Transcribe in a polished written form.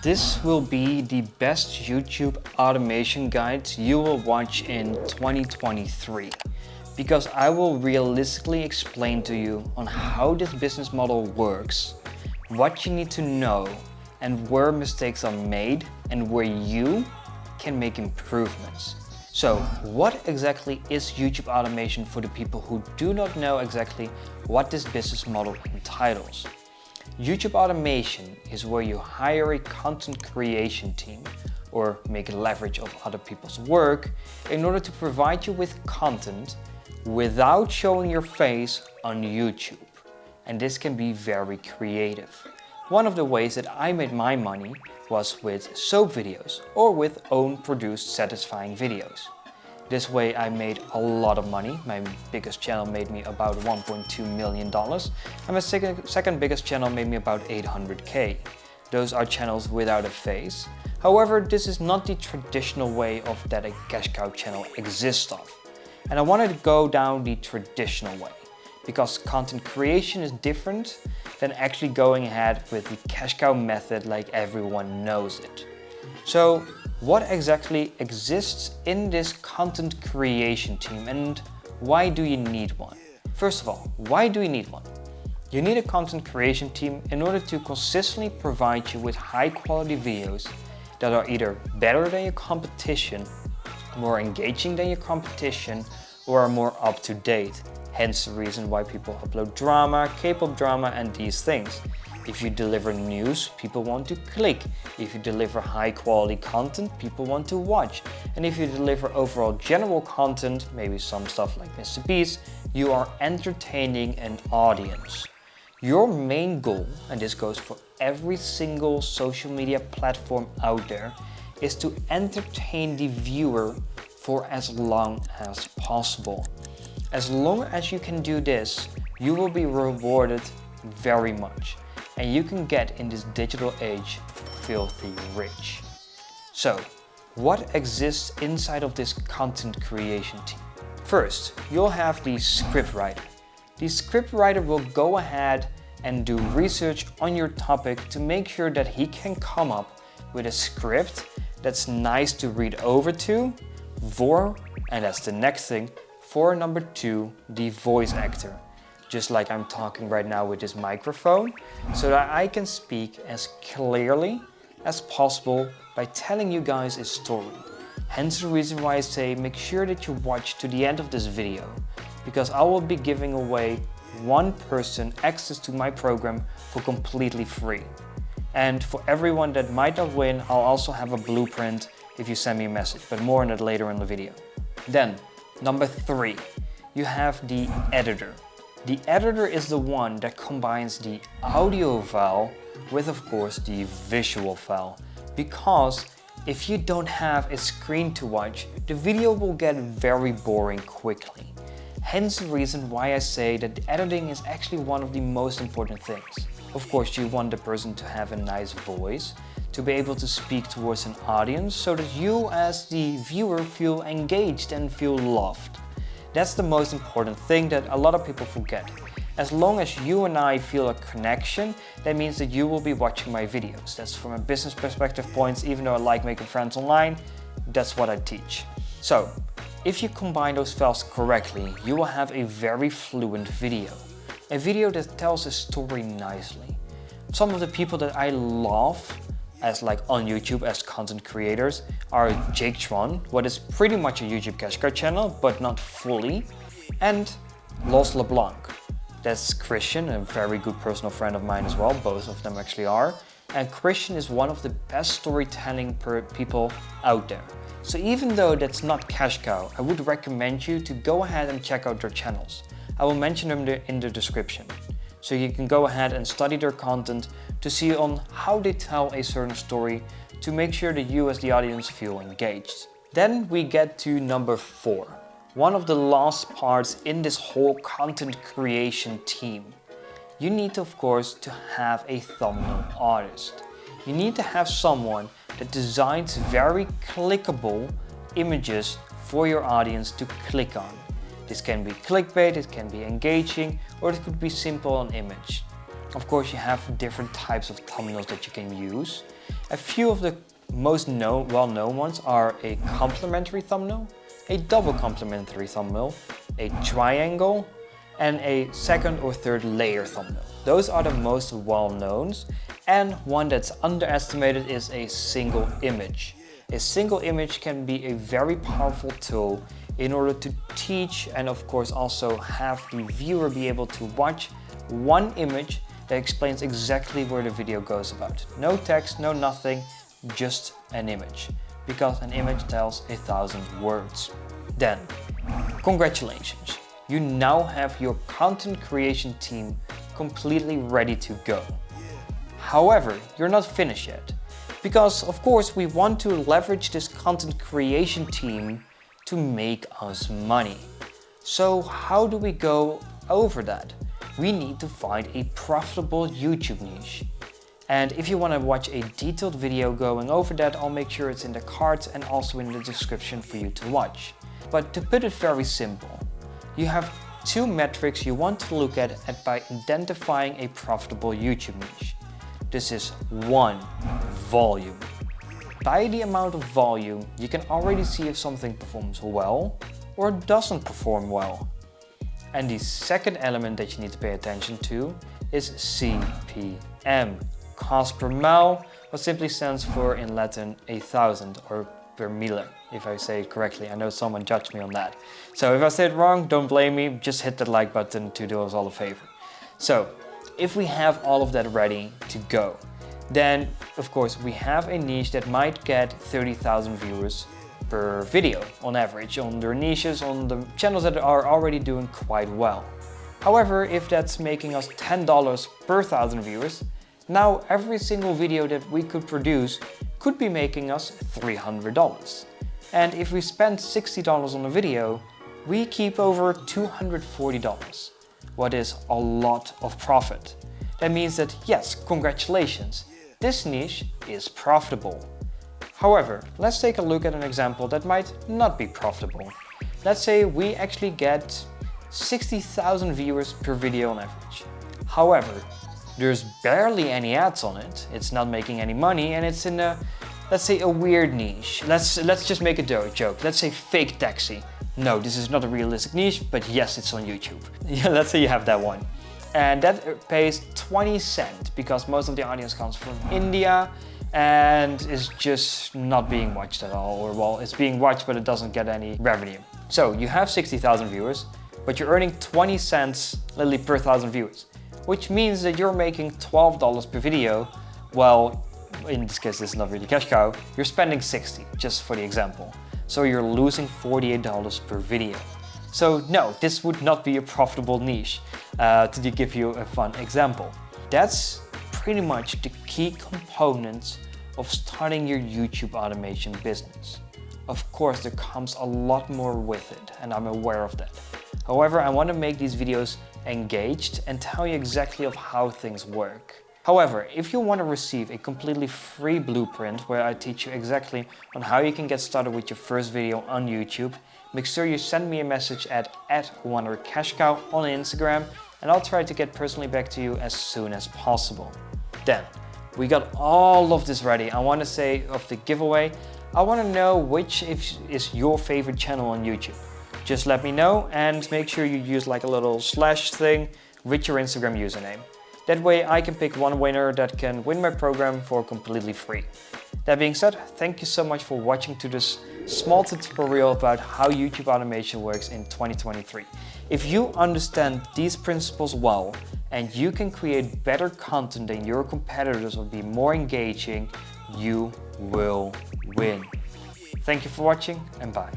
This will be the best YouTube automation guides you will watch in 2023, because I will realistically explain to you on how this business model works, what you need to know, and where mistakes are made and where you can make improvements. So what exactly is YouTube automation for the people who do not know exactly what this business model entitles? YouTube automation is where you hire a content creation team or make leverage of other people's work in order to provide you with content without showing your face on YouTube. And this can be very creative. One of the ways that I made my money was with soap videos or with own produced satisfying videos. This way I made a lot of money. My biggest channel made me about $1.2 million and my second biggest channel made me about 800K. Those are channels without a face. However, this is not the traditional way of that a cash cow channel exists of. And I wanted to go down the traditional way, because content creation is different than actually going ahead with the cash cow method like everyone knows it. So what exactly exists in this content creation team and why do you need one? First of all, why do you need one? You need a content creation team in order to consistently provide you with high quality videos that are either better than your competition, more engaging than your competition, or are more up to date. Hence the reason why people upload drama, K-pop drama and these things. If you deliver news, people want to click. If you deliver high quality content, people want to watch. And if you deliver overall general content, maybe some stuff like Mr. Beast, you are entertaining an audience. Your main goal, and this goes for every single social media platform out there, is to entertain the viewer for as long as possible. As long as you can do this, you will be rewarded very much. And you can get in this digital age filthy rich. So, what exists inside of this content creation team? First, you'll have the script writer. The script writer will go ahead and do research on your topic to make sure that he can come up with a script that's nice to read over to, and that's the next thing, for number 2, the voice actor. Just like I'm talking right now with this microphone, so that I can speak as clearly as possible by telling you guys a story. Hence the reason why I say make sure that you watch to the end of this video, because I will be giving away one person access to my program for completely free. And for everyone that might not win, I'll also have a blueprint if you send me a message, but more on that later in the video. Then, number 3, you have the editor. The editor is the one that combines the audio file with, of course, the visual file. Because if you don't have a screen to watch, the video will get very boring quickly. Hence the reason why I say that editing is actually one of the most important things. Of course, you want the person to have a nice voice, to be able to speak towards an audience so that you as the viewer feel engaged and feel loved. That's the most important thing that a lot of people forget. As long as you and I feel a connection, that means that you will be watching my videos. That's from a business perspective points, even though I like making friends online, that's what I teach. So, if you combine those files correctly, you will have a very fluent video. A video that tells a story nicely. Some of the people that I love as like on YouTube as content creators are Jake Tron, what is pretty much a YouTube cash cow channel, but not fully, and Los LeBlanc. That's Christian, a very good personal friend of mine as well, both of them actually are. And Christian is one of the best storytelling people out there. So even though that's not cash cow, I would recommend you to go ahead and check out their channels. I will mention them in the description. So you can go ahead and study their content to see on how they tell a certain story to make sure that you as the audience feel engaged. Then we get to number 4. One of the last parts in this whole content creation team. You need, of course, to have a thumbnail artist. You need to have someone that designs very clickable images for your audience to click on. This can be clickbait, it can be engaging, or it could be simple an image. Of course, you have different types of thumbnails that you can use. A few of the most well-known ones are a complementary thumbnail, a double complementary thumbnail, a triangle, and a second or third layer thumbnail. Those are the most well-known, and one that's underestimated is a single image. A single image can be a very powerful tool in order to teach and of course also have the viewer be able to watch one image that explains exactly where the video goes about. No text, no nothing, just an image. Because an image tells 1,000 words. Then, congratulations! You now have your content creation team completely ready to go. However, you're not finished yet. Because of course we want to leverage this content creation team to make us money. So how do we go over that? We need to find a profitable YouTube niche. And if you want to watch a detailed video going over that, I'll make sure it's in the cards and also in the description for you to watch. But to put it very simple, you have two metrics you want to look at by identifying a profitable YouTube niche. This is 1, volume. By the amount of volume, you can already see if something performs well or doesn't perform well. And the second element that you need to pay attention to is CPM, cost per mile, what simply stands for in Latin 1,000 or per mille, if I say it correctly. I know someone judged me on that. So if I say it wrong, don't blame me, just hit that like button to do us all a favor. So if we have all of that ready to go, then of course we have a niche that might get 30,000 viewers per video on average on their niches, on the channels that are already doing quite well. However, if that's making us $10 per 1,000 viewers, now every single video that we could produce could be making us $300. And if we spend $60 on a video, we keep over $240, what is a lot of profit. That means that yes, congratulations, this niche is profitable. However, let's take a look at an example that might not be profitable. Let's say we actually get 60,000 viewers per video on average. However, there's barely any ads on it, it's not making any money, and it's in a, let's say, a weird niche. Let's just make a joke. Let's say fake taxi. No, this is not a realistic niche, but yes, it's on YouTube. Yeah, let's say you have that one. And that pays 20 cents because most of the audience comes from India and is just not being watched at all, or well, it's being watched but it doesn't get any revenue. So you have 60,000 viewers, but you're earning 20 cents literally per 1,000 viewers, which means that you're making $12 per video. Well, in this case, this is not really cash cow. You're spending 60, just for the example. So you're losing $48 per video. So no, this would not be a profitable niche, to give you a fun example. That's pretty much the key components of starting your YouTube automation business. Of course, there comes a lot more with it, and I'm aware of that. However, I want to make these videos engaged and tell you exactly of how things work. However, if you want to receive a completely free blueprint where I teach you exactly on how you can get started with your first video on YouTube, make sure you send me a message at @WannerCashCow on Instagram, and I'll try to get personally back to you as soon as possible. Then, we got all of this ready. I want to say of the giveaway, I want to know which is your favorite channel on YouTube. Just let me know and make sure you use like a little slash thing with your Instagram username. That way I can pick one winner that can win my program for completely free. That being said, thank you so much for watching to this small tutorial about how YouTube automation works in 2023. If you understand these principles well and you can create better content than your competitors or be more engaging, you will win. Thank you for watching and bye.